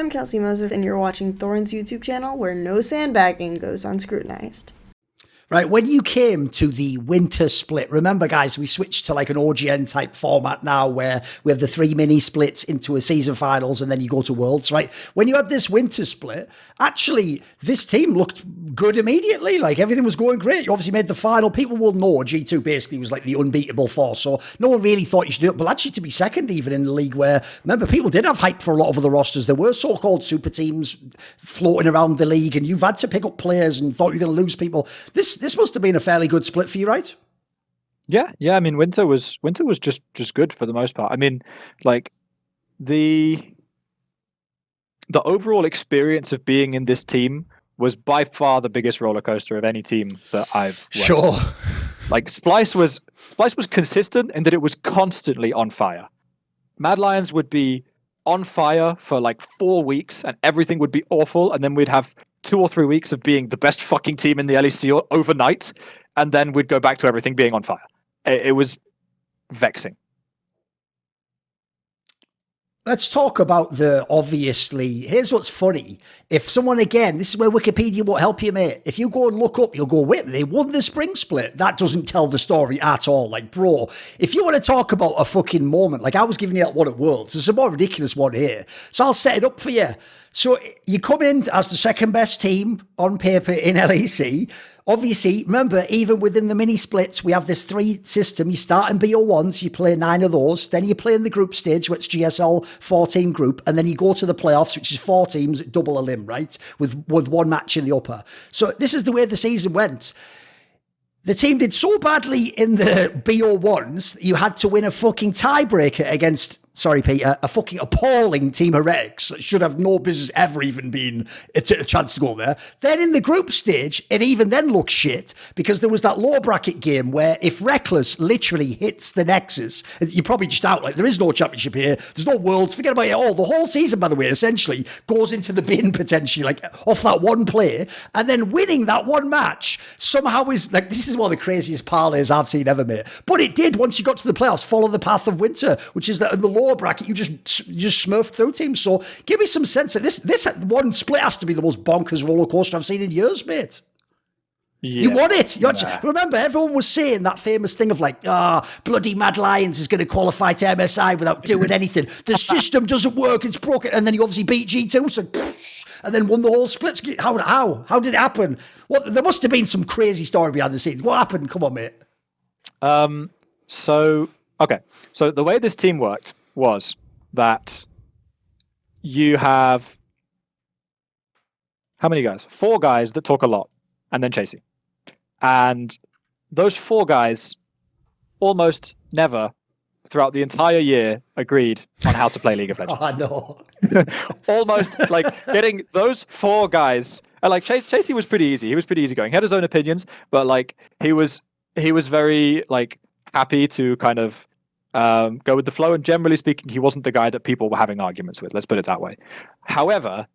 I'm Kelsey Moser, and you're watching Thorin's YouTube channel, where no sandbagging goes unscrutinized. Right, when you came to the winter split, remember guys, we switched to like an OGN type format now where we have the 3 mini splits into a season finals and then you go to worlds, right? When you had this winter split, actually this team looked good immediately, like everything was going great. You obviously made the final. People will know G2 basically was like the unbeatable force, so no one really thought you should do it, but actually to be second even in the league where, remember, people did have hype for a lot of other rosters. There were so-called super teams floating around the league and you've had to pick up players and thought you were going to lose people. This must have been a fairly good split for you, right? Yeah. I mean, winter was just good for the most part. I mean, like the overall experience of being in this team was by far the biggest roller coaster of any team that I've worked Sure. with. Like Splyce was consistent in that it was constantly on fire. Mad Lions would be on fire for like 4 weeks and everything would be awful, and then we'd have 2 or 3 weeks of being the best fucking team in the LEC overnight, and then we'd go back to everything being on fire. It was vexing. Let's talk about obviously, here's what's funny. If someone, again, this is where Wikipedia won't help you, mate. If you go and look up, you'll go, wait, they won the spring split. That doesn't tell the story at all. Like, bro, if you want to talk about a fucking moment, like I was giving you that one at Worlds, there's a more ridiculous one here. So I'll set it up for you. So you come in as the second best team on paper in LEC. Obviously, remember, even within the mini splits, we have this 3 system. You start in BO1s, you play 9 of those. Then you play in the group stage, which is GSL 14 group. And then you go to the playoffs, which is 4 teams, double a limb, right? With 1 match in the upper. So this is the way the season went. The team did so badly in the BO1s, you had to win a fucking tiebreaker against, sorry, Peter, a fucking appalling Team Heretics that should have no business ever even been a chance to go there. Then in the group stage, it even then looked shit because there was that low bracket game where if Reckless literally hits the Nexus, you're probably just out. Like, there is no championship here. There's no Worlds. Forget about it all. The whole season, by the way, essentially goes into the bin potentially, like off that one play. And then winning that one match somehow is like, this is one of the craziest parlays I've seen ever, mate. But it did, once you got to the playoffs, follow the path of winter, which is that in the lower bracket, you just smurf through teams. So give me some sense of this. This one split has to be the most bonkers roller coaster I've seen in years, mate. Yeah. You won it. Remember, everyone was saying that famous thing of like, bloody Mad Lions is going to qualify to MSI without doing anything. The system doesn't work. It's broken. And then you obviously beat G2. So, and then won the whole splits. How did it happen? There must have been some crazy story behind the scenes. What happened? Come on, mate. So the way this team worked was that you have how many guys? 4 guys that talk a lot, and then Chasey. And those 4 guys almost never, throughout the entire year, agreed on how to play League of Legends. I know. Almost, like, getting those 4 guys. And like Chasey was pretty easy. He was pretty easygoing. He had his own opinions, but like he was very like happy to kind of go with the flow. And generally speaking, he wasn't the guy that people were having arguments with. Let's put it that way. However,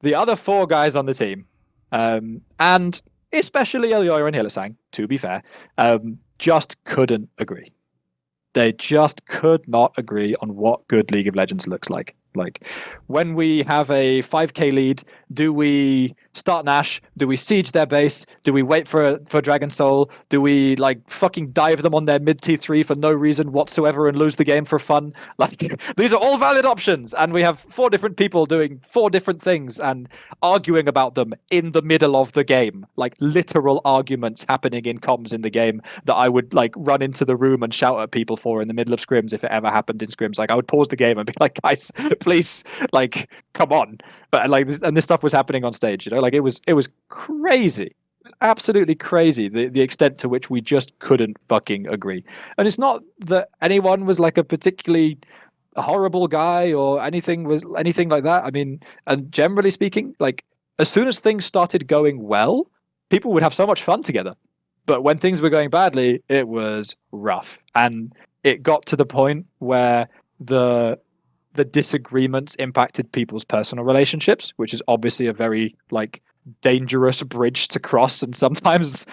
the other 4 guys on the team, and especially Elyoya and Hylissang, to be fair, just couldn't agree. They just could not agree on what good League of Legends looks like. Like, when we have a 5k lead, do we start Nash? Do we siege their base? Do we wait for Dragon Soul? Do we like fucking dive them on their mid T3 for no reason whatsoever and lose the game for fun? Like, these are all valid options, and we have 4 different people doing 4 different things and arguing about them in the middle of the game. Like, literal arguments happening in comms in the game that I would like run into the room and shout at people for in the middle of scrims if it ever happened in scrims. Like, I would pause the game and be like, guys, please, like, come on. But like this stuff was happening on stage, you know, like it was crazy. It was absolutely crazy, the extent to which we just couldn't fucking agree. And it's not that anyone was like a particularly horrible guy or anything like that. I mean, and generally speaking, like, as soon as things started going well, people would have so much fun together. But when things were going badly, it was rough. And it got to the point where the disagreements impacted people's personal relationships, which is obviously a very like dangerous bridge to cross, and sometimes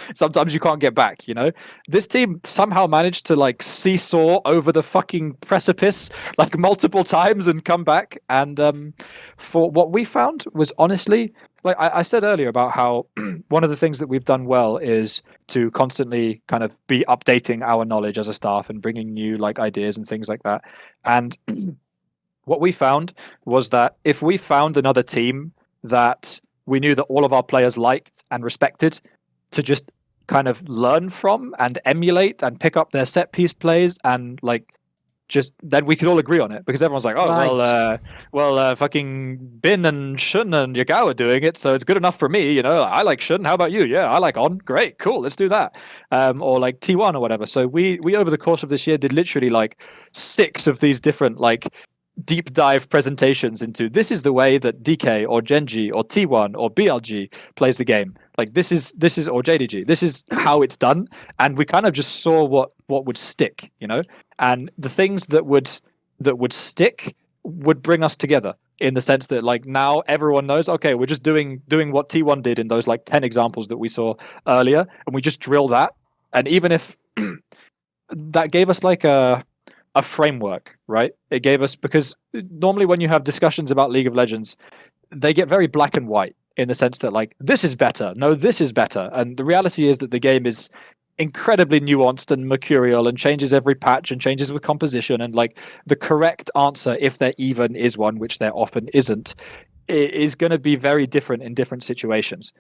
you can't get back. This team somehow managed to like seesaw over the fucking precipice like multiple times and come back. And for what we found was honestly, like I said earlier about how one of the things that we've done well is to constantly kind of be updating our knowledge as a staff and bringing new like ideas and things like that. And what we found was that if we found another team that we knew that all of our players liked and respected, to just kind of learn from and emulate and pick up their set piece plays, and like just then we could all agree on it, because everyone's like, oh, Right. fucking Bin and Shun and Yagao are doing it, so it's good enough for me. I like Shun. How about you? Yeah, I like On. Great, cool. Let's do that. Or like T1 or whatever. So we over the course of this year did literally like 6 of these different like deep dive presentations into this is the way that DK or Genji or T1 or BLG plays the game. Like this is or JDG. This is how it's done, and we kind of just saw what would stick, and the things that would stick would bring us together, in the sense that like now everyone knows, okay, we're just doing what T1 did in those like 10 examples that we saw earlier, and we just drill that. And even if that gave us like a framework, right? It gave us, because normally when you have discussions about League of Legends, they get very black and white, in the sense that like this is better, no, this is better. And the reality is that the game is incredibly nuanced and mercurial and changes every patch and changes with composition, and like the correct answer, if there even is one, which there often isn't, is going to be very different in different situations.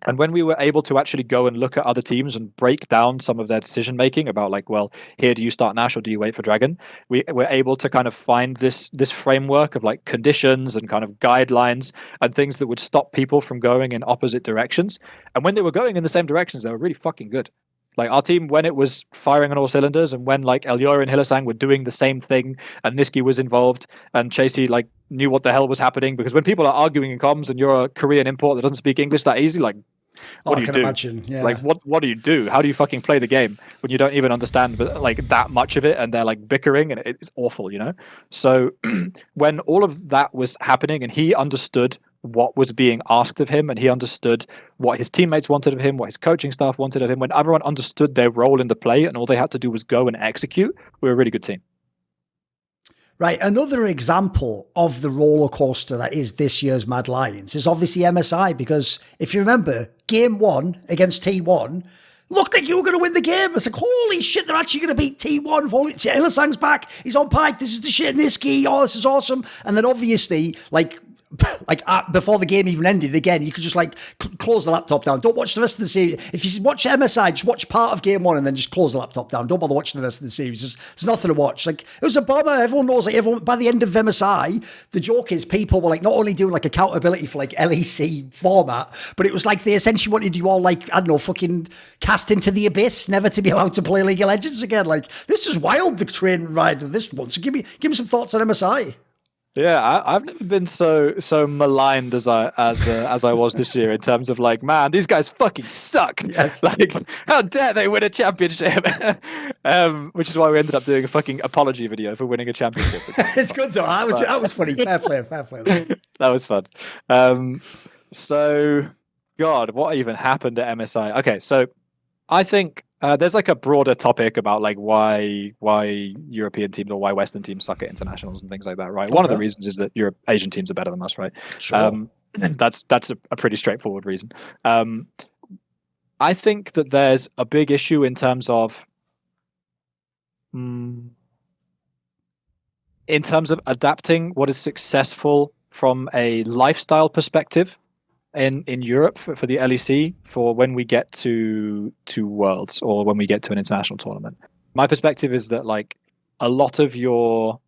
And when we were able to actually go and look at other teams and break down some of their decision making about like, well, here, do you start Nash or do you wait for Dragon? We were able to kind of find this framework of like conditions and kind of guidelines and things that would stop people from going in opposite directions. And when they were going in the same directions, they were really fucking good. Like our team, when it was firing on all cylinders, and when like Elyor and Hylissang were doing the same thing, and Niski was involved, and Chasey like knew what the hell was happening, because when people are arguing in comms and you're a Korean import that doesn't speak English that easy, like what do I you can do? imagine. Yeah. Like what do you do? How do you fucking play the game when you don't even understand like that much of it, and they're like bickering, and it's awful, So when all of that was happening, and he understood what was being asked of him, and he understood what his teammates wanted of him, what his coaching staff wanted of him, when everyone understood their role in the play and all they had to do was go and execute, we were a really good team. Right. Another example of the roller coaster that is this year's Mad Lions is obviously MSI, because if you remember, game 1 against T1 looked like you were going to win the game. It's like, holy shit, they're actually going to beat T1. Hylissang's back. He's on Pike. This is the shit. Niski. Oh, this is awesome. And then obviously, before the game even ended, again, you could just close the laptop down. Don't watch the rest of the series. If you watch MSI, just watch part of game 1 and then just close the laptop down. Don't bother watching the rest of the series. There's nothing to watch. Like, it was a bummer. Everyone knows, by the end of MSI, the joke is people were not only doing accountability for LEC format, but it was like they essentially wanted you all fucking cast into the abyss, never to be allowed to play League of Legends again. This is wild, the train ride of this one. So give me some thoughts on MSI. Yeah, I've never been so maligned as I was this year, in terms of man, these guys fucking suck. Yes. How dare they win a championship? Which is why we ended up doing a fucking apology video for winning a championship. It's good though. That was funny. Fair play. That was fun. So, God, what even happened at MSI? Okay, so I think there's a broader topic about why European teams or why Western teams suck at internationals and things like that, right? Okay. One of the reasons is that Asian teams are better than us, right? Sure. That's a pretty straightforward reason. I think that there's a big issue in terms of adapting what is successful from a lifestyle perspective in Europe for the LEC for when we get to Worlds or when we get to an international tournament. My perspective is that a lot of your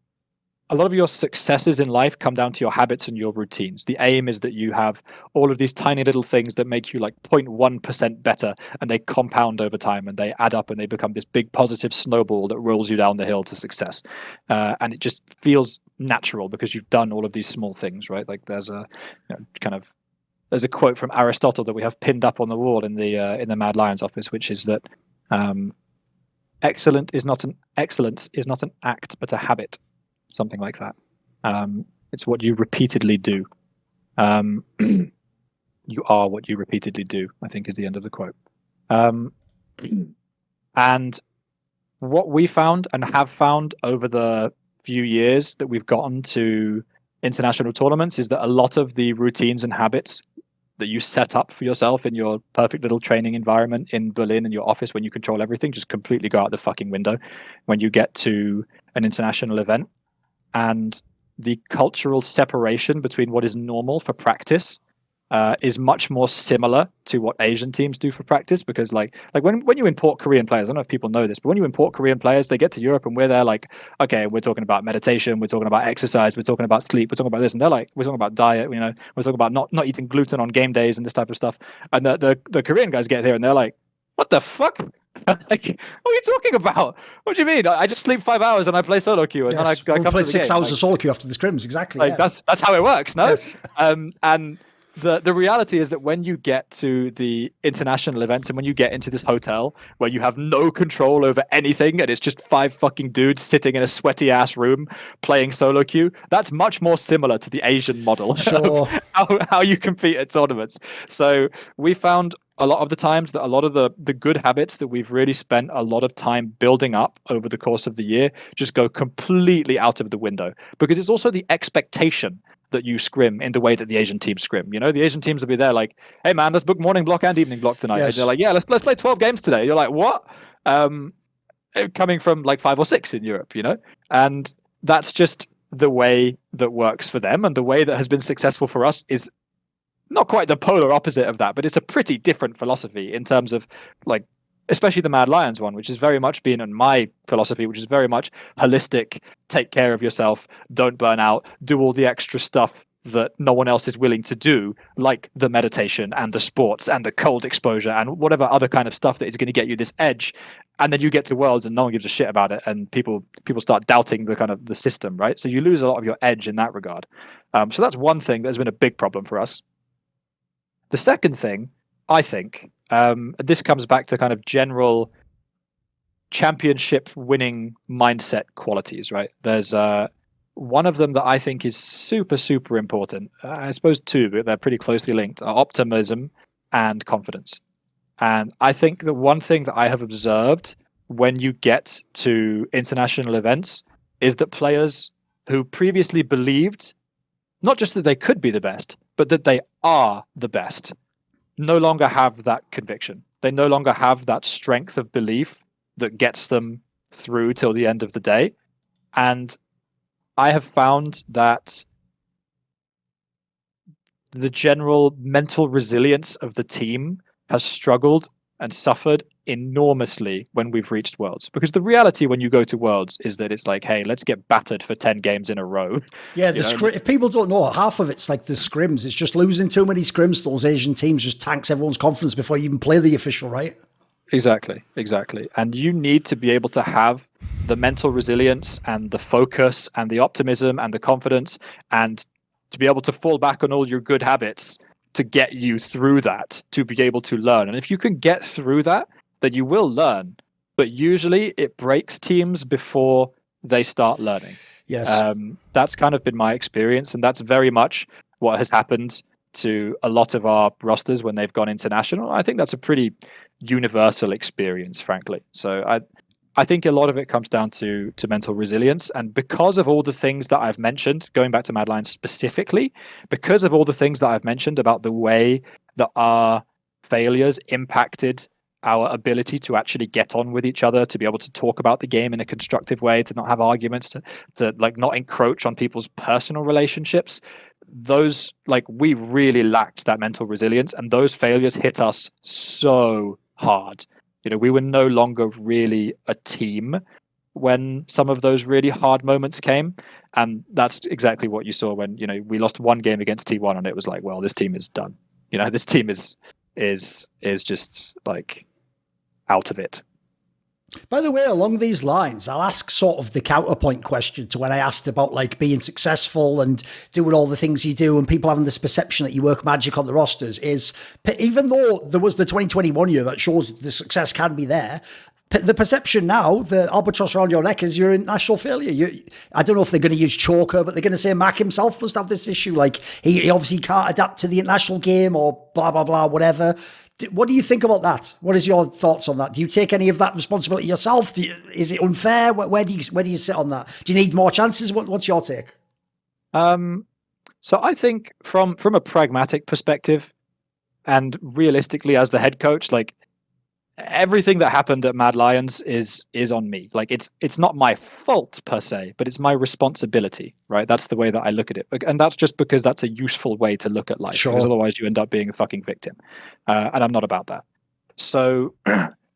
successes in life come down to your habits and your routines. The aim is that you have all of these tiny little things that make you 0.1% better, and they compound over time and they add up and they become this big positive snowball that rolls you down the hill to success. And it just feels natural because you've done all of these small things, right? There's a there's a quote from Aristotle that we have pinned up on the wall in the Mad Lions office, which is that excellence is not an act, but a habit, something like that. It's what you repeatedly do. You are what you repeatedly do, I think is the end of the quote. And what we found and have found over the few years that we've gotten to international tournaments is that a lot of the routines and habits that you set up for yourself in your perfect little training environment in Berlin in your office when you control everything just completely go out the fucking window when you get to an international event. And the cultural separation between what is normal for practice is much more similar to what Asian teams do for practice, because like when you import Korean players, I don't know if people know this, but when you import Korean players, they get to Europe and we're there like, okay, we're talking about meditation, we're talking about exercise, we're talking about sleep, we're talking about this, and they're like, we're talking about diet, you know, we're talking about not eating gluten on game days and this type of stuff. And the Korean guys get here and they're like, what the fuck? Like, what are you talking about? What do you mean? I just sleep 5 hours and I play solo queue, and yes. then I come play to the 6 game. hours like, of solo queue after the scrims. Exactly. Like that's how it works, no? Yes. And the reality is that when you get to the international events and when you get into this hotel where you have no control over anything and it's just 5 fucking dudes sitting in a sweaty ass room playing solo queue, that's much more similar to the Asian model Sure. of how you compete at tournaments. So we found a lot of the times that a lot of the good habits that we've really spent a lot of time building up over the course of the year just go completely out of the window, because it's also the expectation that you scrim in the way that the Asian teams scrim. You know, the Asian teams will be there like, hey man, let's book morning block and evening block tonight. Yes. And they're like, yeah, let's play 12 games today. You're like, what? Coming from like 5 or 6 in Europe, you know? And that's just the way that works for them. And the way that has been successful for us is not quite the polar opposite of that, but it's a pretty different philosophy in terms of like, especially the Mad Lions one, which has very much been in my philosophy, which is very much holistic, take care of yourself, don't burn out, do all the extra stuff that no one else is willing to do, like the meditation and the sports and the cold exposure and whatever other kind of stuff that is going to get you this edge. And then you get to Worlds and no one gives a shit about it, and people start doubting the kind of the system, right? So you lose a lot of your edge in that regard. So that's one thing that's been a big problem for us. The second thing, I think, this comes back to kind of general championship winning mindset qualities, right? There's one of them that I think is super, super important. I suppose 2, but they're pretty closely linked, are optimism and confidence. And I think the one thing that I have observed when you get to international events is that players who previously believed not just that they could be the best, but that they are the best, no longer have that conviction. They no longer have that strength of belief that gets them through till the end of the day. And I have found that the general mental resilience of the team has struggled and suffered enormously when we've reached Worlds. Because the reality when you go to Worlds is that it's like, hey, let's get battered for 10 games in a row. Yeah, if people don't know, half of it's like the scrims. It's just losing too many scrims to those Asian teams just tanks everyone's confidence before you even play the official, right? Exactly. And you need to be able to have the mental resilience and the focus and the optimism and the confidence and to be able to fall back on all your good habits to get you through that, to be able to learn. And if you can get through that, then you will learn. But usually it breaks teams before they start learning. Yes. That's kind of been my experience. And that's very much what has happened to a lot of our rosters when they've gone international. I think that's a pretty universal experience, frankly. So I think a lot of it comes down to mental resilience. And because of all the things that I've mentioned, going back to Mad Lions specifically, because of all the things that I've mentioned about the way that our failures impacted our ability to actually get on with each other, to be able to talk about the game in a constructive way, to not have arguments, to like not encroach on people's personal relationships, those, like, we really lacked that mental resilience, and those failures hit us so hard. You know, we were no longer really a team when some of those really hard moments came. And that's exactly what you saw when, you know, we lost one game against T1 and it was like, well, this team is done. You know, this team is just like out of it. By the way, along these lines, I'll ask sort of the counterpoint question to when I asked about like being successful and doing all the things you do and people having this perception that you work magic on the rosters is, even though there was the 2021 year that shows the success can be there, the perception now, the albatross around your neck is you're in national failure. I don't know if they're going to use choker, but they're going to say Mac himself must have this issue. Like he obviously can't adapt to the international game or blah, blah, blah, whatever. What do you think about that? What is your thoughts on that? Do you take any of that responsibility yourself? Is it unfair? Where do you sit on that? Do you need more chances? What's your take? So I think from a pragmatic perspective and realistically as the head coach, like everything that happened at Mad Lions is on me. Like it's not my fault per se, but it's my responsibility, right? That's the way that I look at it. And that's just because that's a useful way to look at life. Sure. Because otherwise you end up being a fucking victim. And I'm not about that. So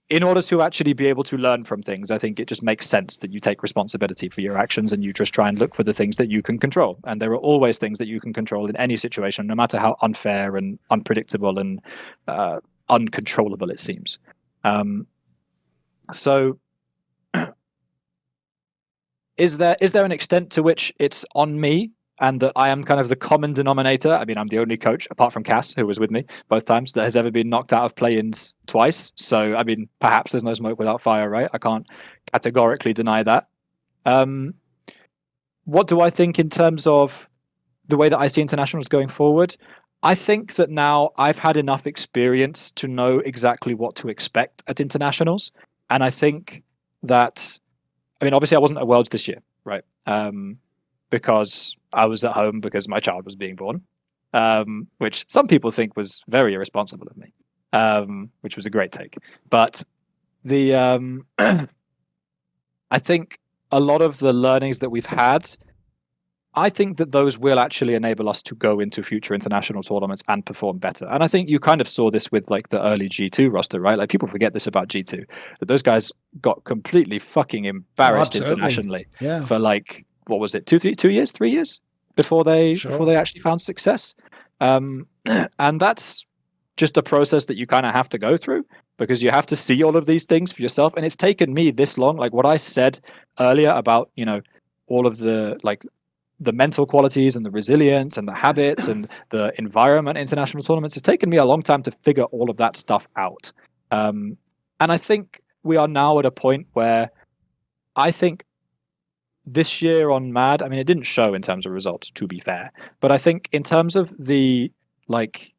in order to actually be able to learn from things, I think it just makes sense that you take responsibility for your actions and you just try and look for the things that you can control. And there are always things that you can control in any situation, no matter how unfair and unpredictable and uncontrollable it seems. So is there an extent to which it's on me and that I am kind of the common denominator? I mean, I'm the only coach, apart from Cass, who was with me both times, that has ever been knocked out of play-ins twice. So, I mean, perhaps there's no smoke without fire, right? I can't categorically deny that. What do I think in terms of the way that I see internationals going forward? I think that now I've had enough experience to know exactly what to expect at internationals. And I think that, I mean, obviously I wasn't at Worlds this year, right? Because I was at home because my child was being born, which some people think was very irresponsible of me, which was a great take. But the I think a lot of the learnings that we've had, I think that those will actually enable us to go into future international tournaments and perform better. And I think you kind of saw this with like the early G2 roster, right? Like people forget this about G2, that those guys got completely fucking embarrassed internationally for like, what was it, 3 years before they actually found success. And that's just a process that you kind of have to go through because you have to see all of these things for yourself. And it's taken me this long, like what I said earlier about, you know, all of the like the mental qualities and the resilience and the habits and the environment international tournaments. It's taken me a long time to figure all of that stuff out. And I think we are now at a point where I think this year on Mad, I mean, it didn't show in terms of results, to be fair, but I think in terms of the, like,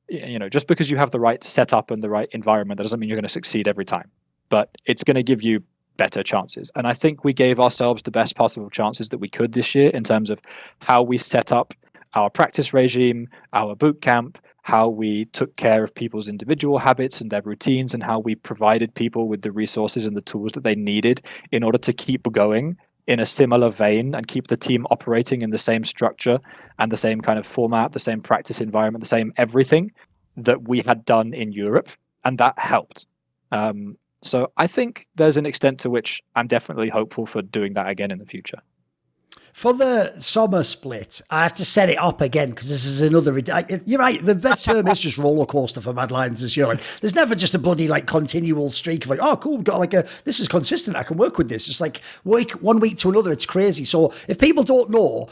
you know, just because you have the right setup and the right environment, that doesn't mean you're going to succeed every time, but it's going to give you better chances. And I think we gave ourselves the best possible chances that we could this year in terms of how we set up our practice regime, our boot camp, how we took care of people's individual habits and their routines, and how we provided people with the resources and the tools that they needed in order to keep going in a similar vein and keep the team operating in the same structure and the same kind of format, the same practice environment, the same everything that we had done in Europe. And that helped. So I think there's an extent to which I'm definitely hopeful for doing that again in the future. For the summer split, I have to set it up again because this is another... You're right, the best term is just roller coaster for Mad Lions this year. And there's never just a bloody like continual streak of like, oh, cool, we've got like this is consistent, I can work with this. It's like one week to another, it's crazy. So if people don't know,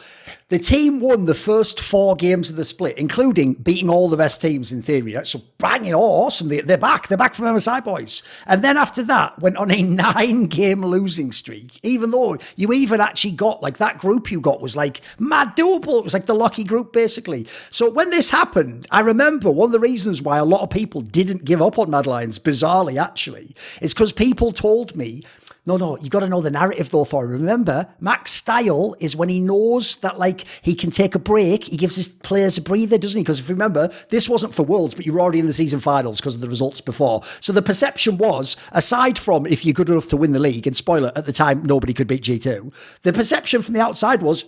the team won the first 4 games of the split, including beating all the best teams in theory. Right? So banging, awesome. They're back from MSI boys. And then after that, went on a 9-game losing streak, even though you even actually got like that group you got was like mad doable. It was like the lucky group basically. So when this happened, I remember one of the reasons why a lot of people didn't give up on Mad Lions, bizarrely actually, is because people told me, no, you got to know the narrative though, Thorin. Remember, Mac's style is when he knows that like he can take a break, he gives his players a breather, doesn't he? Because if you remember, this wasn't for Worlds, but you were already in the season finals because of the results before. So the perception was, aside from if you're good enough to win the league, and spoiler, at the time, nobody could beat G2, the perception from the outside was,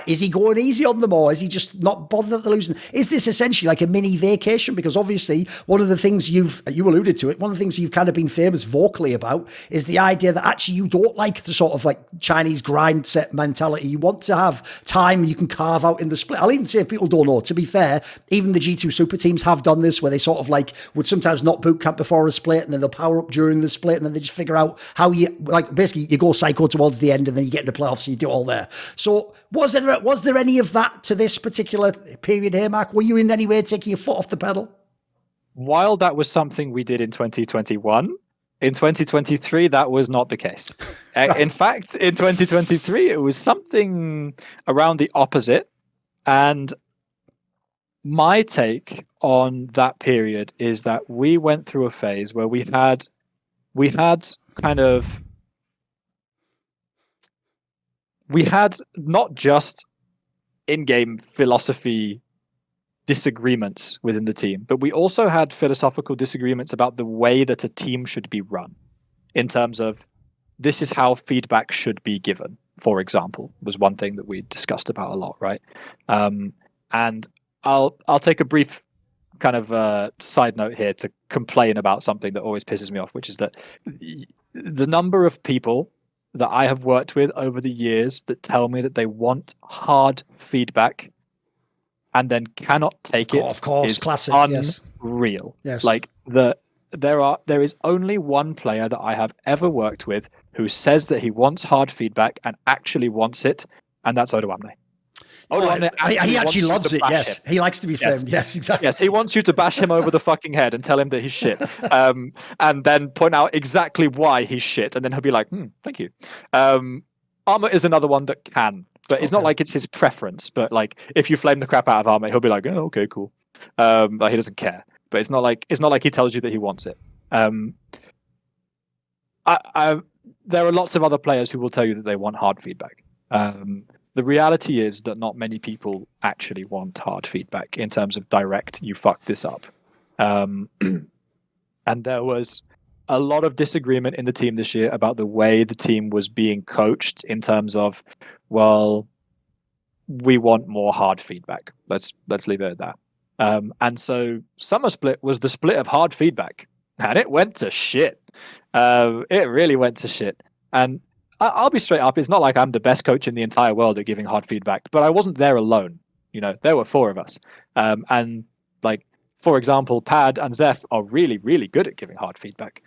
is he going easy on them or is he just not bothered that they're losing? Is this essentially like a mini vacation? Because obviously, one of the things you alluded to it, one of the things you've kind of been famous vocally about is the idea that actually you don't like the sort of like Chinese grind set mentality. You want to have time you can carve out in the split. I'll even say if people don't know, to be fair, even the G2 super teams have done this where they sort of like would sometimes not boot camp before a split and then they'll power up during the split and then they just figure out how you, like basically you go psycho towards the end and then you get into playoffs and you do it all there. So was there any of that to this particular period here, Mac? Were you in any way taking your foot off the pedal? While that was something we did in 2021, In 2023, that was not the case. In fact, in 2023, it was something around the opposite. And my take on that period is that we went through a phase where we had kind of, we had not just in-game philosophy disagreements within the team, but we also had philosophical disagreements about the way that a team should be run, in terms of this is how feedback should be given, for example, was one thing that we discussed about a lot, right? And I'll take a brief kind of side note here to complain about something that always pisses me off, which is that the number of people that I have worked with over the years that tell me that they want hard feedback and then cannot take it, of course, is classic, unreal. Yes. Like there is only one player that I have ever worked with who says that he wants hard feedback and actually wants it, and that's Odoamne. He actually loves it. Yes, he likes to be filmed. Yes, exactly. Yes, he wants you to bash him over the fucking head and tell him that he's shit, and then point out exactly why he's shit, and then he'll be like, "Thank you." Armor is another one that can, but it's not like it's his preference. But like, if you flame the crap out of Armor, he'll be like, "Oh, okay, cool." Like he doesn't care, but it's not like he tells you that he wants it. There are lots of other players who will tell you that they want hard feedback. The reality is that not many people actually want hard feedback in terms of direct, you fucked this up. And there was a lot of disagreement in the team this year about the way the team was being coached in terms of, well, we want more hard feedback. Let's leave it at that. And so Summer Split was the split of hard feedback, and it went to shit. It really went to shit. And I'll be straight up. It's not like I'm the best coach in the entire world at giving hard feedback, but I wasn't there alone. You know, there were 4 of us. And like, for example, Pad and Zeph are really, really good at giving hard feedback.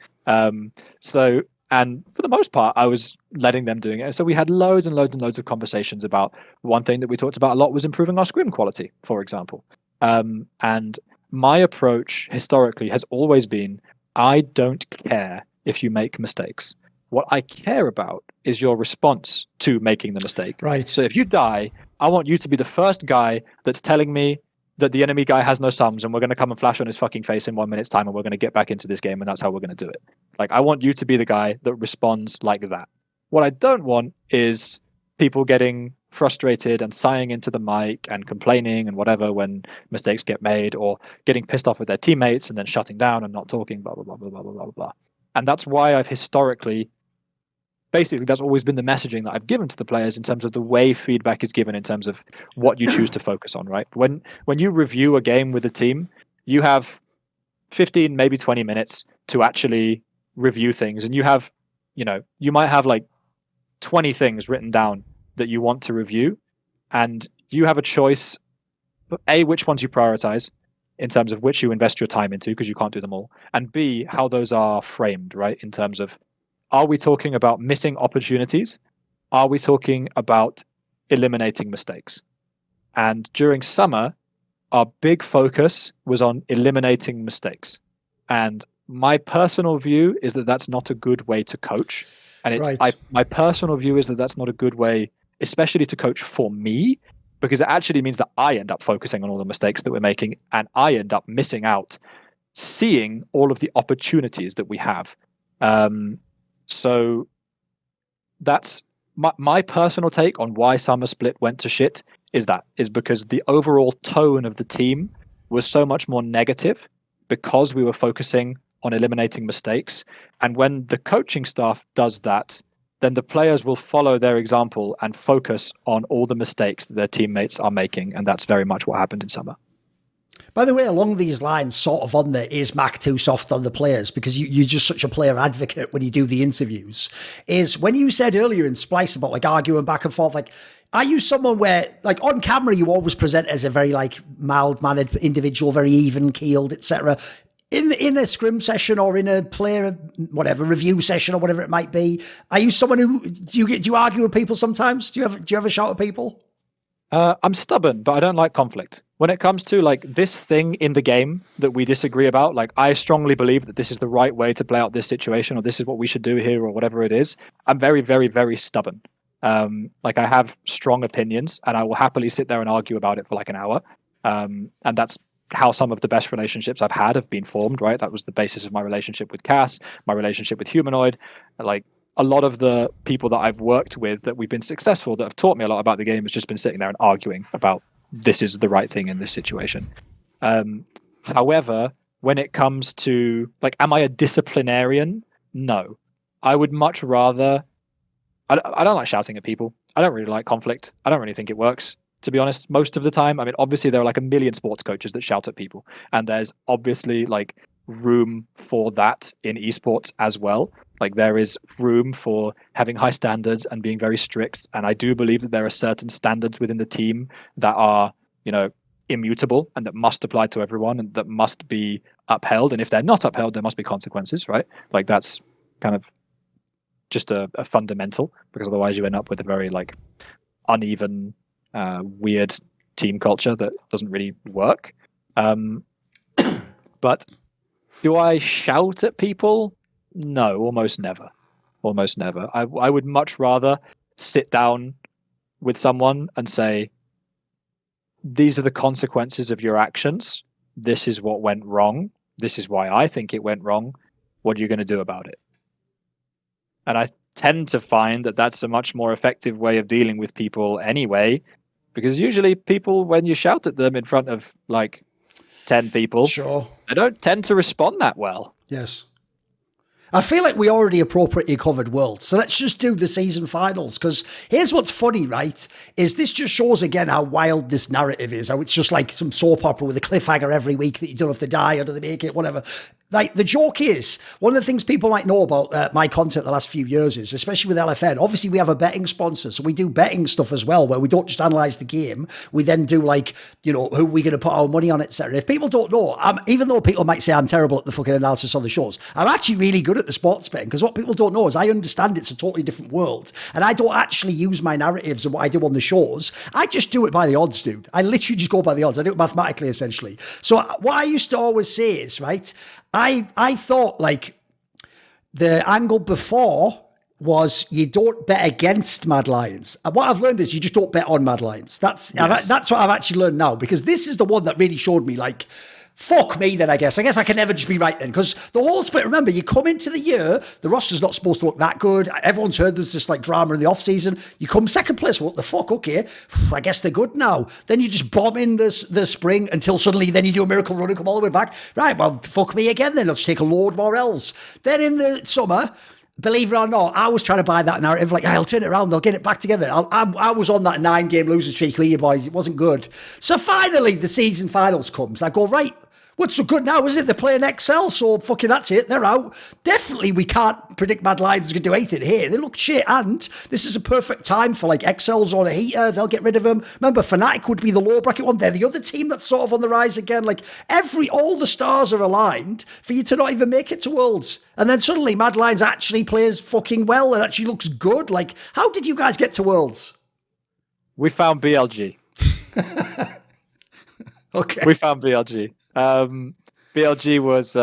So, and for the most part, I was letting them doing it. So we had loads and loads and loads of conversations about one thing that we talked about a lot was improving our scrim quality, for example. And my approach historically has always been, I don't care if you make mistakes. What I care about is your response to making the mistake. Right. So if you die, I want you to be the first guy that's telling me that the enemy guy has no sums and we're going to come and flash on his fucking face in 1 minute's time and we're going to get back into this game and that's how we're going to do it. Like, I want you to be the guy that responds like that. What I don't want is people getting frustrated and sighing into the mic and complaining and whatever when mistakes get made, or getting pissed off with their teammates and then shutting down and not talking, blah, blah, blah, blah, blah, blah, blah, blah. And that's why I've historically, basically, that's always been the messaging that I've given to the players in terms of the way feedback is given in terms of what you choose to focus on, right? When you review a game with a team, you have 15, maybe 20 minutes to actually review things. And you have, you might have like 20 things written down that you want to review. And you have a choice, A, which ones you prioritize in terms of which you invest your time into, because you can't do them all. And B, how those are framed, right? In terms of, are we talking about missing opportunities? Are we talking about eliminating mistakes? And during summer, our big focus was on eliminating mistakes. And my personal view is that that's not a good way to coach. And it's my personal view is that that's not a good way, especially to coach for me, because it actually means that I end up focusing on all the mistakes that we're making and I end up missing out seeing all of the opportunities that we have. So that's my personal take on why Summer Split went to shit is because the overall tone of the team was so much more negative because we were focusing on eliminating mistakes. And when the coaching staff does that, then the players will follow their example and focus on all the mistakes that their teammates are making. And that's very much what happened in summer. By the way, along these lines, sort of on there, is Mac too soft on the players? Because you're just such a player advocate when you do the interviews. Is when you said earlier in Splyce about like arguing back and forth, like, are you someone where, like, on camera you always present as a very like mild-mannered individual, very even-keeled, etc. In a scrim session or in a player whatever review session or whatever it might be, are you someone who do you argue with people sometimes? Do you ever shout at people? I'm stubborn, but I don't like conflict. When it comes to like this thing in the game that we disagree about, like I strongly believe that this is the right way to play out this situation, or this is what we should do here, or whatever it is. I'm very, very, very stubborn. Like I have strong opinions, and I will happily sit there and argue about it for like an hour. And that's how some of the best relationships I've had have been formed. Right, that was the basis of my relationship with Cass, my relationship with Humanoid, like. A lot of the people that I've worked with that we've been successful, that have taught me a lot about the game, has just been sitting there and arguing about this is the right thing in this situation. However, when it comes to like, am I a disciplinarian? No. I would much rather. I don't like shouting at people. I don't really like conflict. I don't really think it works, to be honest, most of the time. I mean, obviously there are like a million sports coaches that shout at people, and there's obviously like room for that in esports as well. Like there is room for having high standards and being very strict. And I do believe that there are certain standards within the team that are, immutable and that must apply to everyone and that must be upheld. And if they're not upheld, there must be consequences, right? Like that's kind of just a fundamental, because otherwise you end up with a very like uneven, weird team culture that doesn't really work. But do I shout at people? No, almost never. Almost never. I would much rather sit down with someone and say, these are the consequences of your actions. This is what went wrong. This is why I think it went wrong. What are you going to do about it? And I tend to find that that's a much more effective way of dealing with people anyway, because usually people, when you shout at them in front of like 10 people, sure, they don't tend to respond that well. Yes. I feel like we already appropriately covered Worlds, so let's just do the season finals, because here's what's funny, right, is this just shows again how wild this narrative is, how it's just like some soap opera with a cliffhanger every week that you don't have to die or do they make it, whatever. Like, the joke is, one of the things people might know about my content the last few years is, especially with LFN, obviously we have a betting sponsor, so we do betting stuff as well, where we don't just analyse the game, we then do like, who are we going to put our money on, etc. If people don't know, even though people might say I'm terrible at the fucking analysis on the shows, I'm actually really good at the sports betting, because what people don't know is I understand it's a totally different world, and I don't actually use my narratives and what I do on the shows. I just do it by the odds, dude. I literally just go by the odds. I do it mathematically, essentially. So what I used to always say is, right, I thought like the angle before was you don't bet against Mad Lions. And what I've learned is you just don't bet on Mad Lions. That's what I've actually learned now, because this is the one that really showed me like, fuck me then, I guess. I can never just be right then, because the whole split, remember, you come into the year, the roster's not supposed to look that good. Everyone's heard there's this like drama in the off-season. You come second place, what the fuck? Okay, I guess they're good now. Then you just bomb in the spring until suddenly then you do a miracle run and come all the way back. Right, well, fuck me again then. Let's take a load more L's. Then in the summer, believe it or not, I was trying to buy that narrative, like, I'll turn it around, they'll get it back together. I was on that 9-game losing streak with you boys. It wasn't good. So finally, the season finals comes. I go, right, what's so good now, isn't it? They're playing XL, so fucking that's it. They're out. Definitely we can't predict Mad Lions is going to do anything here. They look shit, and this is a perfect time for like XL's on a heater. They'll get rid of them. Remember, Fnatic would be the low bracket one. They're the other team that's sort of on the rise again. Like all the stars are aligned for you to not even make it to Worlds. And then suddenly Mad Lions actually plays fucking well and actually looks good. Like, how did you guys get to Worlds? We found BLG. Okay. We found BLG. BLG was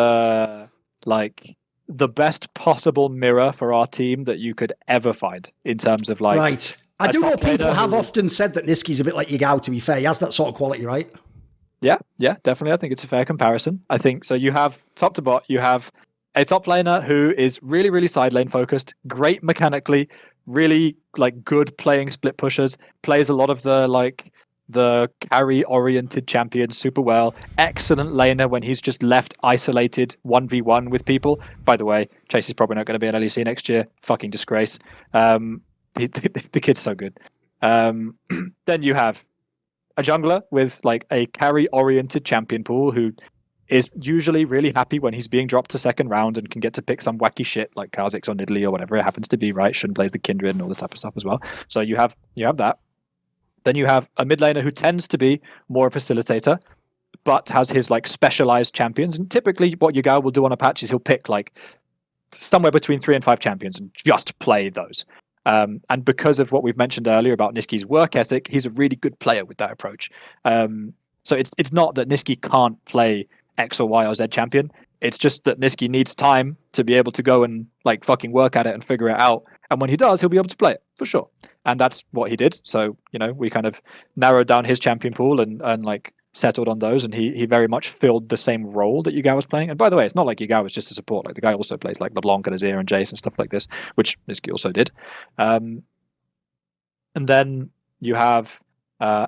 like the best possible mirror for our team that you could ever find in terms of like. Right. I do know people have often said that Niski's a bit like Yagao, to be fair. He has that sort of quality, right? Yeah, definitely. I think it's a fair comparison. I think so. You have top to bot, you have a top laner who is really, really side lane focused, great mechanically, really like good playing split pushers, plays a lot of the carry-oriented champions super well. Excellent laner when he's just left isolated 1v1 with people. By the way, Chase is probably not going to be an LEC next year. Fucking disgrace. The kid's so good. Then you have a jungler with like a carry-oriented champion pool who is usually really happy when he's being dropped to second round and can get to pick some wacky shit like Kha'Zix or Nidalee or whatever it happens to be, right? Shen plays the Kindred and all this type of stuff as well. So you have that. Then you have a mid laner who tends to be more a facilitator, but has his like specialized champions. And typically what Yagao will do on a patch is he'll pick like somewhere between 3 and 5 champions and just play those. And because of what we've mentioned earlier about Niski's work ethic, he's a really good player with that approach. So it's not that Niski can't play X or Y or Z champion. It's just that Niski needs time to be able to go and like fucking work at it and figure it out. And when he does, he'll be able to play it for sure. And that's what he did. So, we kind of narrowed down his champion pool and like settled on those. And he very much filled the same role that Yuga was playing. And by the way, it's not like Yuga was just a support. Like the guy also plays like LeBlanc and Azir and Jace and stuff like this, which Niski also did. And then you have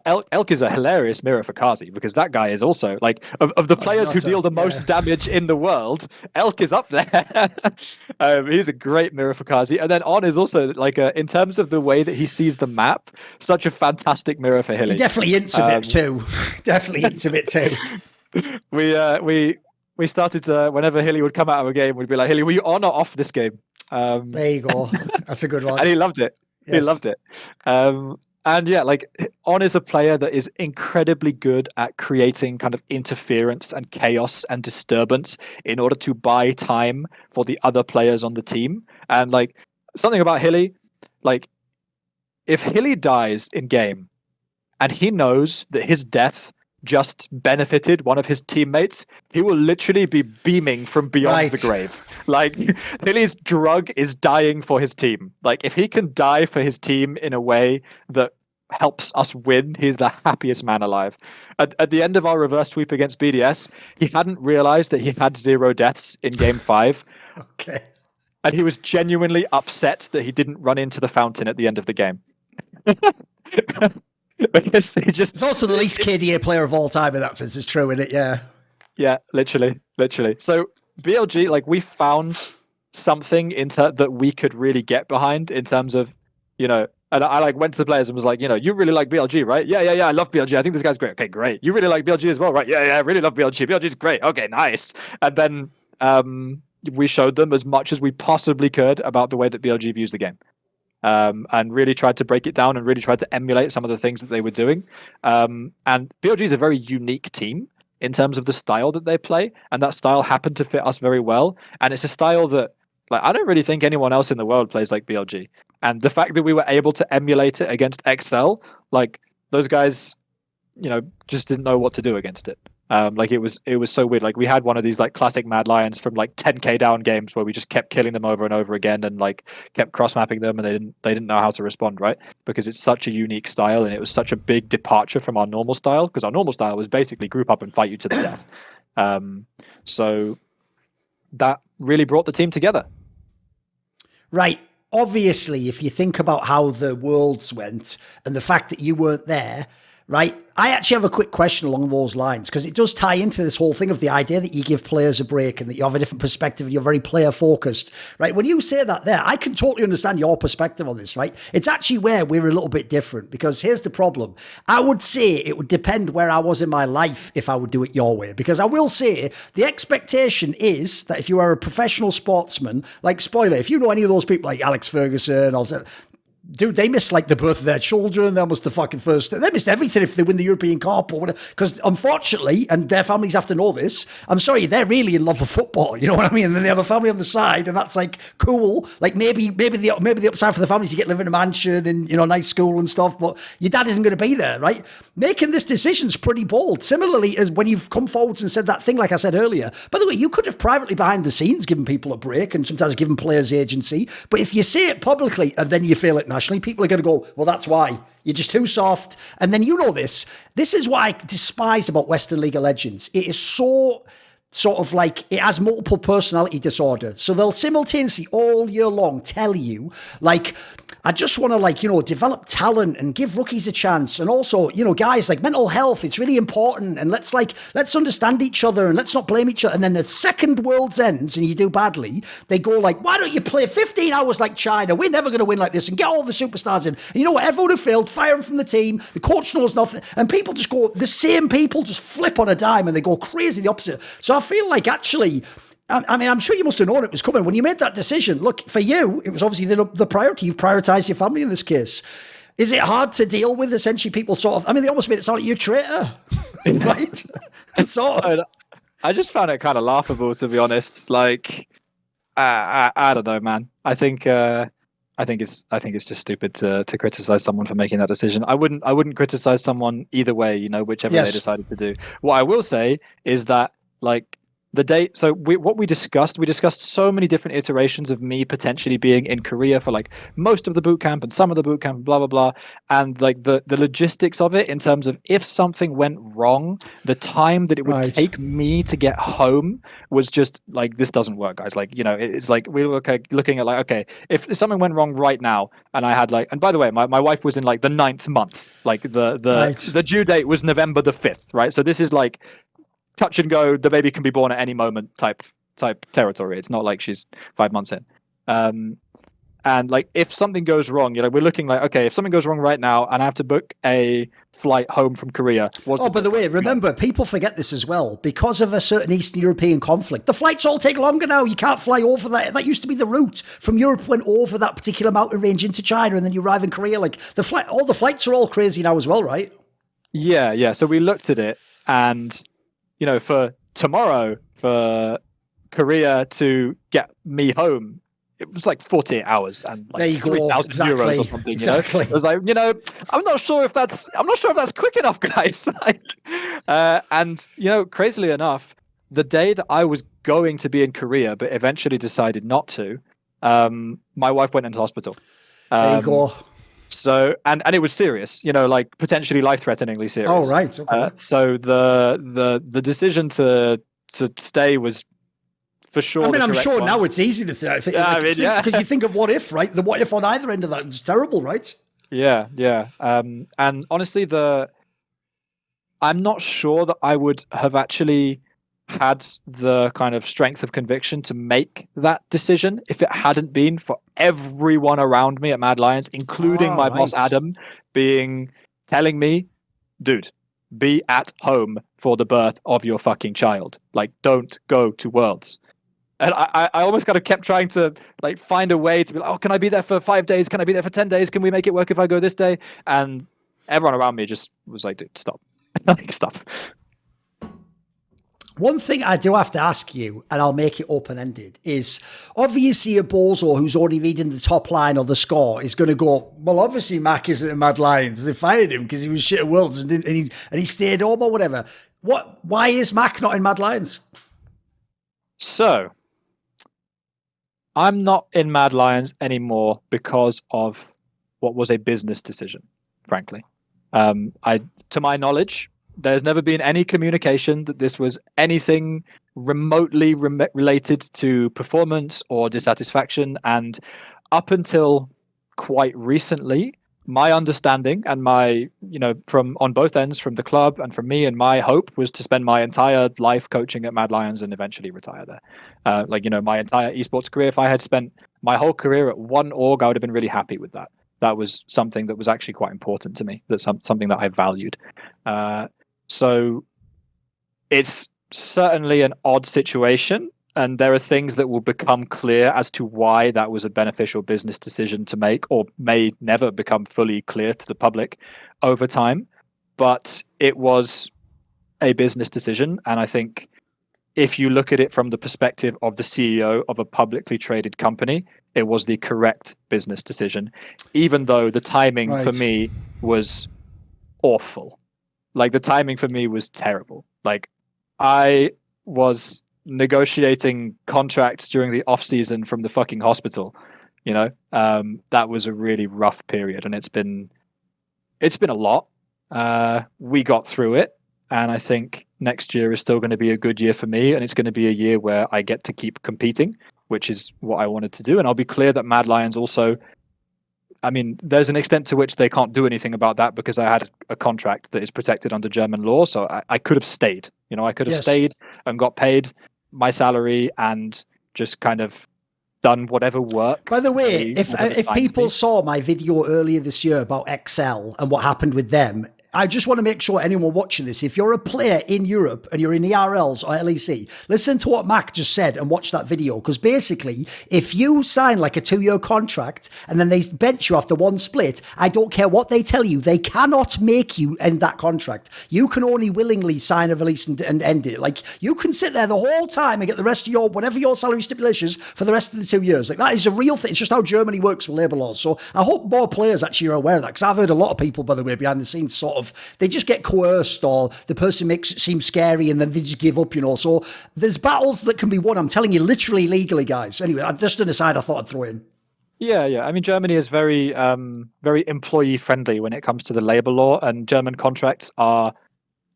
Elk is a hilarious mirror for Kazi because that guy is also like of the players who deal the most damage in the world. Elk is up there. He's a great mirror for Kazi, and then On is also like in terms of the way that he sees the map, such a fantastic mirror for Hilly. He definitely hints a bit too. Definitely hints a bit too. We started to, whenever Hilly would come out of a game, we'd be like, Hilly, were you on or off this game? There you go. That's a good one. And he loved it. Yes. He loved it. And yeah, like On is a player that is incredibly good at creating kind of interference and chaos and disturbance in order to buy time for the other players on the team. And like something about Hilly, like if Hilly dies in game and he knows that his death just benefited one of his teammates, he will literally be beaming from beyond the grave. Like Hilly's drug is dying for his team. Like if he can die for his team in a way that helps us win, he's the happiest man alive. At the end of our reverse sweep against BDS, he hadn't realized that he had 0 deaths in game 5. Okay. And he was genuinely upset that he didn't run into the fountain at the end of the game. Because it's also the least KDA player of all time in that sense. It's true, isn't it? Yeah. Yeah, literally. So BLG, like we found something that we could really get behind in terms of, and I like went to the players and was like, you really like BLG, right? Yeah. I love BLG. I think this guy's great. Okay, great. You really like BLG as well, right? Yeah, I really love BLG. BLG's great. Okay, nice. And then we showed them as much as we possibly could about the way that BLG views the game. And really tried to break it down and really tried to emulate some of the things that they were doing. And BLG is a very unique team in terms of the style that they play, and that style happened to fit us very well. And it's a style that, like, I don't really think anyone else in the world plays like BLG. And the fact that we were able to emulate it against XL, like those guys, just didn't know what to do against it. Like it was so weird. Like we had one of these like classic Mad Lions from like 10k down games where we just kept killing them over and over again and like kept cross mapping them, and they didn't know how to respond, right? Because it's such a unique style and it was such a big departure from our normal style, because our normal style was basically group up and fight you to the death. So that really brought the team together. Right. Obviously, if you think about how the Worlds went and the fact that you weren't there, right? I actually have a quick question along those lines, because it does tie into this whole thing of the idea that you give players a break and that you have a different perspective and you're very player focused, right? When you say that there, I can totally understand your perspective on this, right? It's actually where we're a little bit different, because here's the problem. I would say it would depend where I was in my life if I would do it your way, because I will say the expectation is that if you are a professional sportsman, like spoiler, if you know any of those people like Alex Ferguson or dude, they missed like the birth of their children. They missed the fucking first. They missed everything if they win the European Cup or whatever. Because unfortunately, and their families have to know this, I'm sorry, they're really in love with football. You know what I mean? And then they have a family on the side, and that's like cool. Like maybe the upside for the families, you get live in a mansion and nice school and stuff. But your dad isn't going to be there, right? Making this decision's pretty bold. Similarly, as when you've come forwards and said that thing, like I said earlier. By the way, you could have privately behind the scenes given people a break and sometimes given players agency. But if you say it publicly and then you feel it nationally, people are going to go, well, that's why. You're just too soft. And then this. This is what I despise about Western League of Legends. It is so sort of like, it has multiple personality disorder. So they'll simultaneously all year long tell you, like, I just want to develop talent and give rookies a chance. And also, guys, like mental health, it's really important. And let's understand each other and let's not blame each other. And then the second World's ends and you do badly, they go like, why don't you play 15 hours like China? We're never going to win like this, and get all the superstars in. And you know what? Everyone who failed, fire them from the team. The coach knows nothing. And people just go, the same people just flip on a dime and they go crazy the opposite. So I feel like actually, I mean, I'm sure you must have known it was coming. When you made that decision, look, for you, it was obviously the priority. You've prioritized your family in this case. Is it hard to deal with, essentially, people sort of, I mean, they almost made it sound like you're a traitor, right? Sort of. I just found it kind of laughable, to be honest. Like, I don't know, man. I think it's just stupid to criticize someone for making that decision. I wouldn't criticize someone either way, whichever they decided to do. What I will say is that like the date. So we discussed so many different iterations of me potentially being in Korea for like most of the boot camp and some of the boot camp, blah blah blah, and like the logistics of it in terms of if something went wrong, the time that it would take me to get home was just like, this doesn't work, guys. Like it's like we were looking at like, okay, if something went wrong right now, and I had like, and by the way, my wife was in like the 9th month, like the due date was November the 5th, right? So this is like touch and go, the baby can be born at any moment type territory. It's not like she's 5 months in. And like if something goes wrong, we're looking like, okay, if something goes wrong right now and I have to book a flight home from Korea. By the way, remember, people forget this as well. Because of a certain Eastern European conflict, the flights all take longer now. You can't fly over that. That used to be the route from Europe, went over that particular mountain range into China, and then you arrive in Korea. Like all the flights are all crazy now as well, right? Yeah. So we looked at it, and for tomorrow, for Korea to get me home, it was like 48 hours and like 3,000 euros or something. Exactly. It was like, I'm not sure if that's quick enough, guys. And crazily enough, the day that I was going to be in Korea, but eventually decided not to, my wife went into hospital. There you go. So and it was serious, like potentially life-threateningly serious. Oh right, okay. So the decision to stay was for sure. I mean, I'm sure one. now it's easy to think. Because you think of what if, right? The what if on either end of that was terrible, right? Yeah. And honestly, I'm not sure that I would have actually had the kind of strength of conviction to make that decision if it hadn't been for everyone around me at Mad Lions, including my boss Adam, telling me, dude, be at home for the birth of your fucking child. Like, don't go to Worlds. And I almost kind of kept trying to like find a way to be like, oh, can I be there for 5 days? Can I be there for 10 days? Can we make it work if I go this day? And everyone around me just was like, dude, stop. Like, stop. One thing I do have to ask you, and I'll make it open-ended, is obviously a Bozo who's already reading the top line or the score is going to go, well, obviously Mac isn't at Mad Lions. They fired him because he was shit at Worlds and he stayed home or whatever. Why is Mac not in Mad Lions? So, I'm not in Mad Lions anymore because of what was a business decision, frankly. To my knowledge, there's never been any communication that this was anything remotely related to performance or dissatisfaction. And up until quite recently, my understanding and my, from on both ends, from the club and from me, and my hope was to spend my entire life coaching at Mad Lions and eventually retire there. My entire esports career, if I had spent my whole career at one org, I would have been really happy with that. That was something that was actually quite important to me. That's something that I valued. So it's certainly an odd situation, and there are things that will become clear as to why that was a beneficial business decision to make, or may never become fully clear to the public over time. But it was a business decision, and I think if you look at it from the perspective of the CEO of a publicly traded company, it was the correct business decision, even though the timing for me was awful. Like, the timing for me was terrible. Like, I was negotiating contracts during the off season from the fucking hospital. That was a really rough period, and it's been a lot. We got through it, and I think next year is still going to be a good year for me, and it's going to be a year where I get to keep competing, which is what I wanted to do. And I'll be clear that Mad Lions also, I mean, there's an extent to which they can't do anything about that because I had a contract that is protected under German law. So I could have stayed, I could have stayed and got paid my salary and just kind of done whatever work. By the way, if people saw my video earlier this year about Excel and what happened with them, I just want to make sure anyone watching this, if you're a player in Europe and you're in ERLs or LEC, listen to what Mac just said and watch that video. Because basically, if you sign like a 2-year contract and then they bench you after one split, I don't care what they tell you, they cannot make you end that contract. You can only willingly sign a release and end it. Like, you can sit there the whole time and get the rest of your, whatever your salary stipulations for the rest of the 2 years. Like, that is a real thing. It's just how Germany works with labour laws. So I hope more players actually are aware of that, because I've heard a lot of people, by the way, behind the scenes sort of, they just get coerced, or the person makes it seem scary and then they just give up, you know. So there's battles that can be won, I'm telling you, literally legally, guys. Anyway, just an aside I thought I'd throw in. Yeah. I mean, Germany is very, very employee friendly when it comes to the labor law, and German contracts are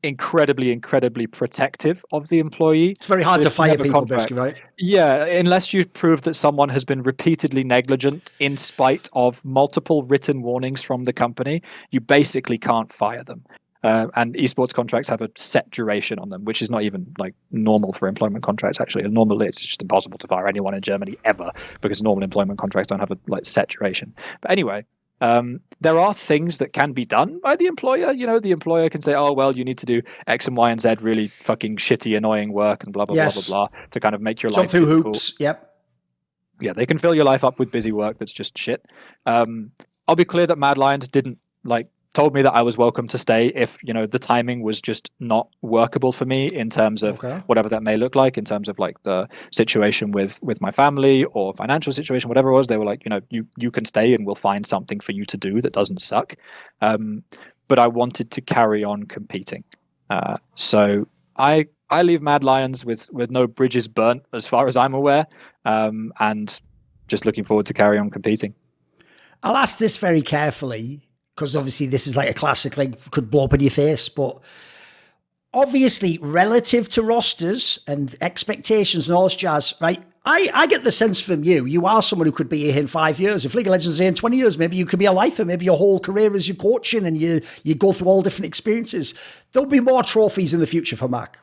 incredibly protective of the employee. It's very hard to fire people, basically, right? Yeah, unless you prove that someone has been repeatedly negligent in spite of multiple written warnings from the company, you basically can't fire them. And esports contracts have a set duration on them, which is not even like normal for employment contracts. Actually, normally it's just impossible to fire anyone in Germany ever, because normal employment contracts don't have a like set duration. But anyway, there are things that can be done by the employer. You know, the employer can say, "Oh, well, you need to do X and Y and Z really fucking shitty, annoying work and blah blah blah blah blah to kind of make your life jump through difficult." hoops. Yep. Yeah, they can fill your life up with busy work that's just shit. I'll be clear that Mad Lions didn't told me that I was welcome to stay if, you know, the timing was just not workable for me in terms of whatever that may look like, in terms of like the situation with my family or financial situation, whatever it was. They were like, you know, you can stay and we'll find something for you to do that doesn't suck. But I wanted to carry on competing. So I leave Mad Lions with no bridges burnt as far as I'm aware, and just looking forward to carry on competing. I'll ask this very carefully, because obviously this is like a classic, like could blow up in your face, but obviously relative to rosters and expectations and all this jazz, right? I get the sense from you are someone who could be here in 5 years. If League of Legends is here in 20 years, maybe you could be a lifer, maybe your whole career is your coaching and you go through all different experiences. There'll be more trophies in the future for Mac.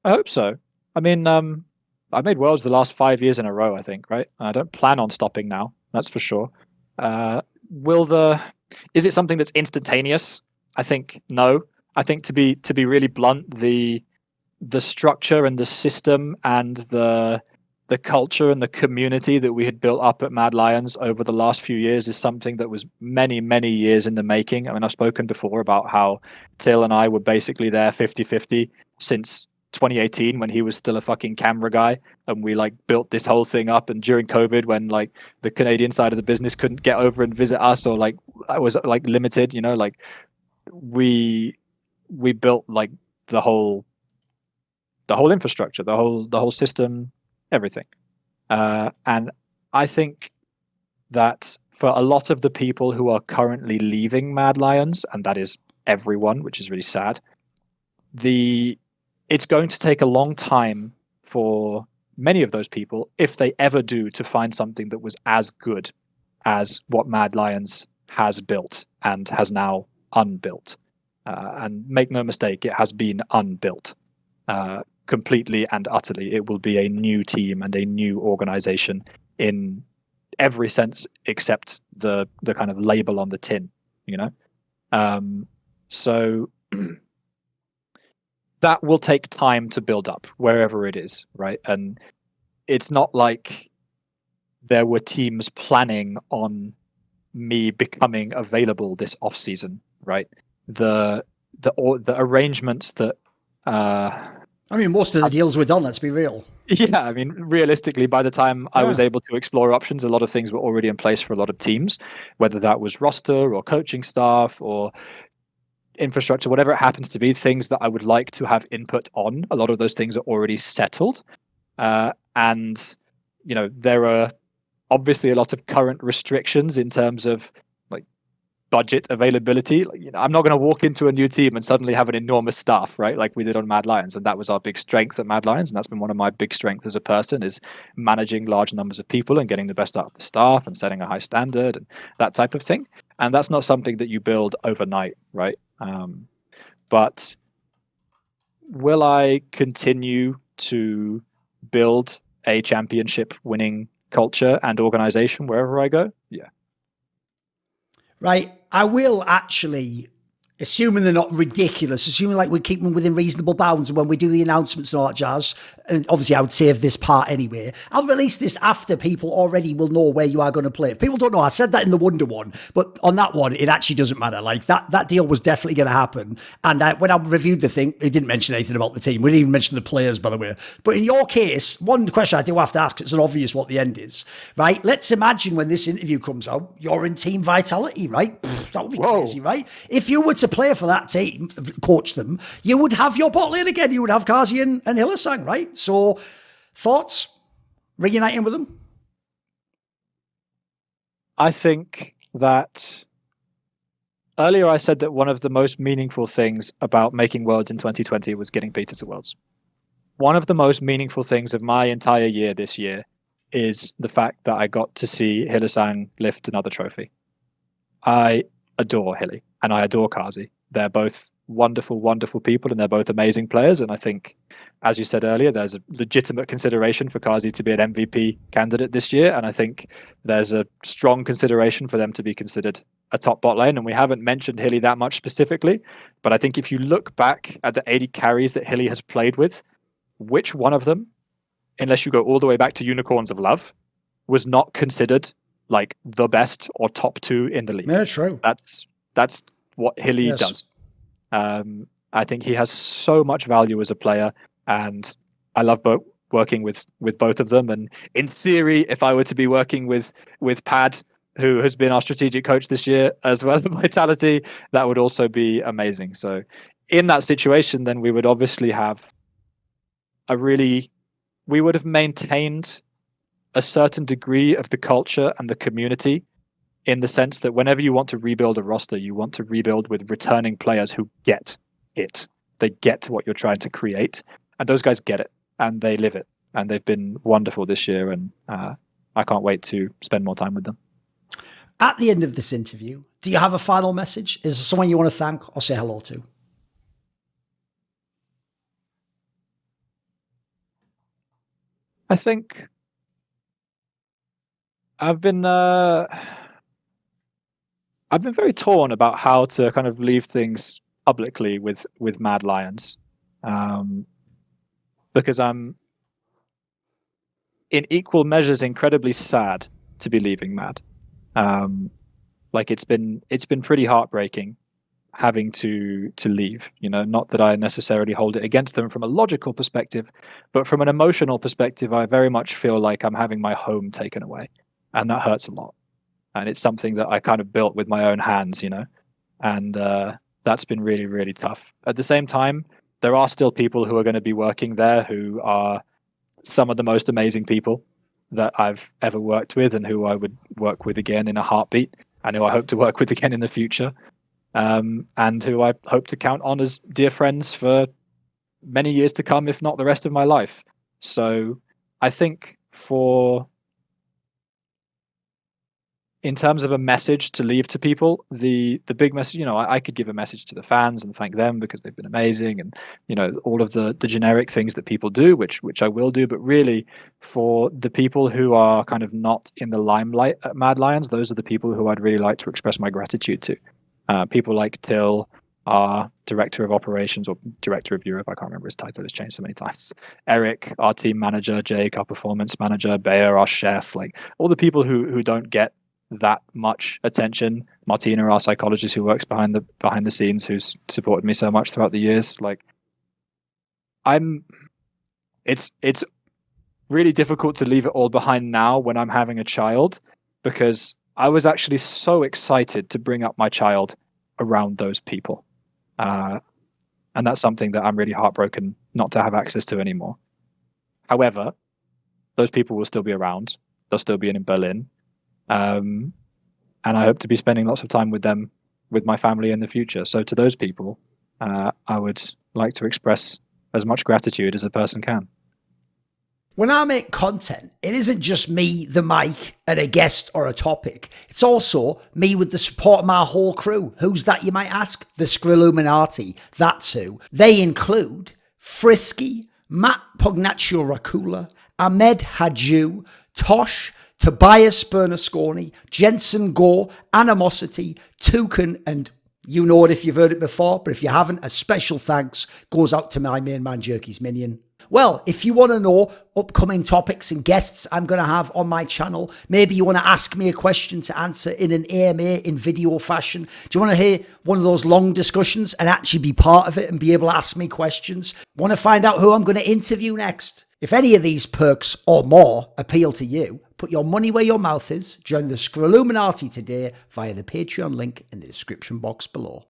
I hope so. I mean, I've made Worlds the last 5 years in a row, I think, right? I don't plan on stopping now. That's for sure. Is it something that's instantaneous? I think no. I think to be really blunt, the structure and the system and the culture and the community that we had built up at Mad Lions over the last few years is something that was many years in the making. I mean, I've spoken before about how Till and I were basically there 50-50 since 2018 when he was still a fucking camera guy, and we like built this whole thing up. And during COVID, when like the Canadian side of the business couldn't get over and visit us, or like I was like limited, you know, like we built like the whole infrastructure, the whole system, everything. And I think that for a lot of the people who are currently leaving Mad Lions, and that is everyone, which is really sad, it's going to take a long time for many of those people, if they ever do, to find something that was as good as what Mad Lions has built and has now unbuilt. And make no mistake, it has been unbuilt completely and utterly. It will be a new team and a new organization in every sense except the kind of label on the tin, you know? So that will take time to build up wherever it is, right? And it's not like there were teams planning on me becoming available this off season, right? The arrangements that I mean, most of the deals were done, let's be real. Yeah, I mean, realistically, by the time I was able to explore options, a lot of things were already in place for a lot of teams, whether that was roster or coaching staff or infrastructure, whatever it happens to be, things that I would like to have input on. A lot of those things are already settled. And, you know, there are obviously a lot of current restrictions in terms of like budget availability. Like, you know, I'm not going to walk into a new team and suddenly have an enormous staff, right? Like we did on Mad Lions. And that was our big strength at Mad Lions. And that's been one of my big strengths as a person, is managing large numbers of people and getting the best out of the staff and setting a high standard and that type of thing. And that's not something that you build overnight, right? But will I continue to build a championship winning culture and organization wherever I go? Yeah. Right. I will actually, assuming they're not ridiculous, assuming like we keep them within reasonable bounds, and when we do the announcements and all that jazz, and obviously I would save this part anyway, I'll release this after people already will know where you are going to play. If people don't know, I said that in the Wonder one, but on that one, it actually doesn't matter. Like that deal was definitely going to happen. And when I reviewed the thing, it didn't mention anything about the team. We didn't even mention the players, by the way. But in your case, one question I do have to ask, it's an obvious what the end is, right? Let's imagine when this interview comes out, you're in Team Vitality, right? That would be crazy, right? If you were to play for that team, coach them, you would have your bot lane again. You would have Kazi and Hylissang, right? So, thoughts? Reuniting with them? I think that earlier I said that one of the most meaningful things about making Worlds in 2020 was getting Peter to Worlds. One of the most meaningful things of my entire year this year is the fact that I got to see Hylissang lift another trophy. I adore Hilly and I adore Kazi. They're both wonderful, wonderful people, and they're both amazing players. And I think, as you said earlier, there's a legitimate consideration for Kazi to be an MVP candidate this year. And I think there's a strong consideration for them to be considered a top bot lane. And we haven't mentioned Hilly that much specifically, but I think if you look back at the 80 carries that Hilly has played with, which one of them, unless you go all the way back to Unicorns of Love, was not considered like the best or top 2 in the league? Yeah, true. That's what Hilly does. I think he has so much value as a player, and I love working with both of them. And in theory, if I were to be working with Pad, who has been our strategic coach this year, as well as Vitality, that would also be amazing. So in that situation, then we would obviously have we would have maintained a certain degree of the culture and the community, in the sense that whenever you want to rebuild a roster, you want to rebuild with returning players who get it. They get what you're trying to create, and those guys get it, and they live it, and they've been wonderful this year, and I can't wait to spend more time with them. At the end of this interview, do you have a final message? Is there someone you want to thank or say hello to? I think I've been very torn about how to kind of leave things publicly with Mad Lions, because I'm in equal measures incredibly sad to be leaving Mad. Like it's been pretty heartbreaking having to leave. You know, not that I necessarily hold it against them from a logical perspective, but from an emotional perspective, I very much feel like I'm having my home taken away, and that hurts a lot. And it's something that I kind of built with my own hands, you know, and that's been really, really tough. At the same time, there are still people who are going to be working there who are some of the most amazing people that I've ever worked with, and who I would work with again in a heartbeat, and who I hope to work with again in the future, and who I hope to count on as dear friends for many years to come, if not the rest of my life. So I think in terms of a message to leave to people, the big message, you know, I could give a message to the fans and thank them because they've been amazing, and you know, all of the generic things that people do, which I will do. But really, for the people who are kind of not in the limelight at Mad Lions, those are the people who I'd really like to express my gratitude to. People like Till, our director of operations, or director of Europe, I can't remember his title, it's changed so many times. Eric, our team manager. Jake, our performance manager. Bayer, our chef. Like all the people who don't get that much attention. Martina, our psychologist who works behind the scenes, who's supported me so much throughout the years. Like it's really difficult to leave it all behind now when I'm having a child, because I was actually so excited to bring up my child around those people. And that's something that I'm really heartbroken not to have access to anymore. However, those people will still be around. They'll still be in Berlin. And I hope to be spending lots of time with them, with my family in the future. So to those people, I would like to express as much gratitude as a person can. When I make content, it isn't just me, the mic, and a guest or a topic. It's also me with the support of my whole crew. Who's that, you might ask? The Skrilluminati. That's who. They include Frisky, Matt Pugnaccio Racula, Ahmed Hadju, Tosh, Tobias Bernasconi, Jensen Gore, Animosity, Toucan, and you know it if you've heard it before, but if you haven't, a special thanks goes out to my main man, Jerky's Minion. Well, if you want to know upcoming topics and guests I'm going to have on my channel, maybe you want to ask me a question to answer in an AMA in video fashion. Do you want to hear one of those long discussions and actually be part of it and be able to ask me questions? Want to find out who I'm going to interview next? If any of these perks or more appeal to you, put your money where your mouth is. Join the Scrolluminati today via the Patreon link in the description box below.